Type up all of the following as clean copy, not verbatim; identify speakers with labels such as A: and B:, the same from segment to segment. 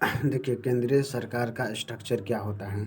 A: देखिए, केंद्रीय सरकार का स्ट्रक्चर क्या होता है?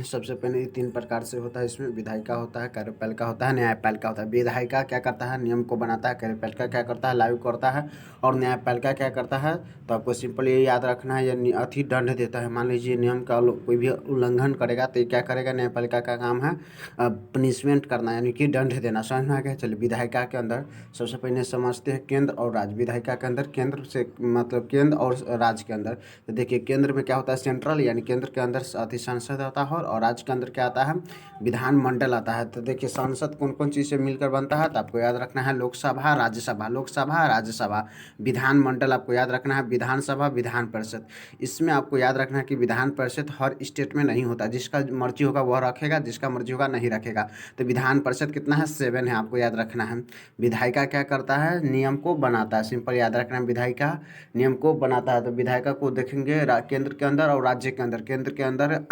A: सबसे पहले ये 3 प्रकार से होता है। इसमें विधायिका होता है, कार्यपालिका होता है, न्यायपालिका होता है। विधायिका क्या करता है? नियम को बनाता है। कार्यपालिका क्या करता है? लागू करता है। और न्यायपालिका क्या करता है? तो आपको सिंपल ये याद रखना है, ये अति दंड देता है। मान लीजिए नियम का कोई भी उल्लंघन करेगा तो ये क्या करेगा? न्यायपालिका का काम है पनिशमेंट करना, यानी कि दंड देना। समझ में आ गया? चलिए, विधायिका के अंदर सबसे पहले समझते हैं केंद्र और राज्य। विधायिका के अंदर केंद्र से मतलब केंद्र और राज्य के अंदर, तो देखिए केंद्र में क्या होता है? सेंट्रल, यानी केंद्र के अंदर अति संसद आता है, और राज्य के अंदर क्या आता है? विधानमंडल आता है। तो देखिए संसद कौन कौन चीज़ से मिलकर बनता है? तो आपको याद रखना है लोकसभा, राज्यसभा, लोकसभा, राज्यसभा। विधानमंडल आपको याद रखना है विधानसभा, विधान परिषद। इसमें आपको याद रखना है कि विधान परिषद हर स्टेट में नहीं होता, जिसका मर्जी होगा वह रखेगा, जिसका मर्जी होगा नहीं रखेगा। तो विधान परिषद कितना है? 7 है, आपको याद रखना है। विधायिका क्या करता है? नियम को बनाता है। सिंपल याद रखना है, विधायिका नियम को बनाता है। तो विधायिका को देखेंगे केंद्र के अंदर और राज्य के अंदर। केंद्र के अंदर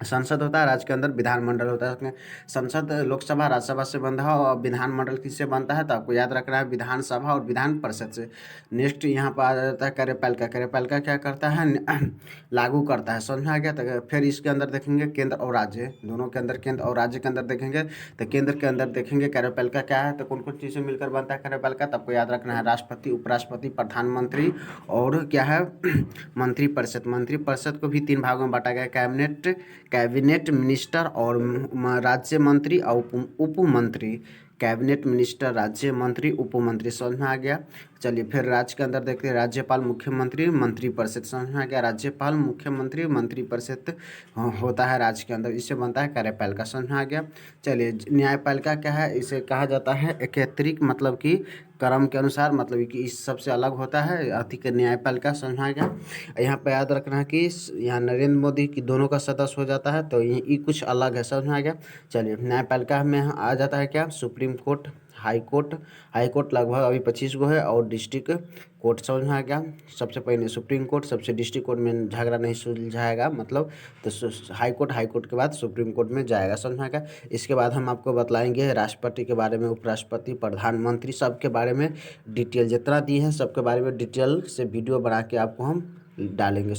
A: संसद होता है, राज्य के अंदर विधानमंडल होता है। उसमें संसद लोकसभा राज्यसभा से बनता है, और विधानमंडल किससे बनता है? तो आपको याद रखना है विधानसभा और विधान परिषद से। नेक्स्ट यहाँ पर आ जाता है कार्यपालिका। कार्यपालिका क्या करता है? लागू करता है। समझ में आ गया? तो फिर इसके अंदर देखेंगे केंद्र और राज्य, दोनों के अंदर केंद्र और राज्य के अंदर देखेंगे। तो केंद्र के अंदर देखेंगे कार्यपालिका क्या है, तो कौन कौन चीज़ से मिलकर बनता है कार्यपालिका? तो आपको याद रखना है राष्ट्रपति, उपराष्ट्रपति, प्रधानमंत्री, और क्या है? मंत्रिपरिषद। मंत्रिपरिषद को भी 3 भागों में बांटा गया है, कैबिनेट मिनिस्टर और राज्य मंत्री और उप मंत्री। कैबिनेट मिनिस्टर, राज्य मंत्री, उप मंत्री। समझ में आ गया? चलिए, फिर राज्य के अंदर देखते हैं राज्यपाल, मुख्यमंत्री, मंत्रिपरिषद। समझ में आ गया? राज्यपाल, मुख्यमंत्री, मंत्रिपरिषद होता है राज्य के अंदर। इससे बनता है कार्यपालिका। समझ में आ गया? चलिए, न्यायपालिका क्या है? इसे कहा जाता है एकत्रित, मतलब कि क्रम के अनुसार, मतलब कि इस सबसे अलग होता है अति के न्यायपालिका। समझ में आ गया? यहाँ पे याद रखना है कि यहाँ नरेंद्र मोदी की दोनों का सदस्य हो जाता है, तो ये कुछ अलग है। समझ में आ गया? चलिए, न्यायपालिका में आ जाता है क्या? Supreme court, high court. High court लगभग अभी 25 गो है, और डिस्ट्रिक्ट कोर्ट। समझ में आ गया? सबसे पहले सुप्रीम कोर्ट, सबसे डिस्ट्रिक्ट कोर्ट में झगड़ा नहीं सुलझाएगा, मतलब तो हाई कोर्ट, हाई कोर्ट के बाद सुप्रीम कोर्ट में जाएगा। समझ में आ गया? इसके बाद हम आपको बतलाएंगे राष्ट्रपति के बारे में, उपराष्ट्रपति, प्रधानमंत्री, सब के बारे में डिटेल जितना दी है, सबके बारे में डिटेल से वीडियो बना के आपको हम डालेंगे।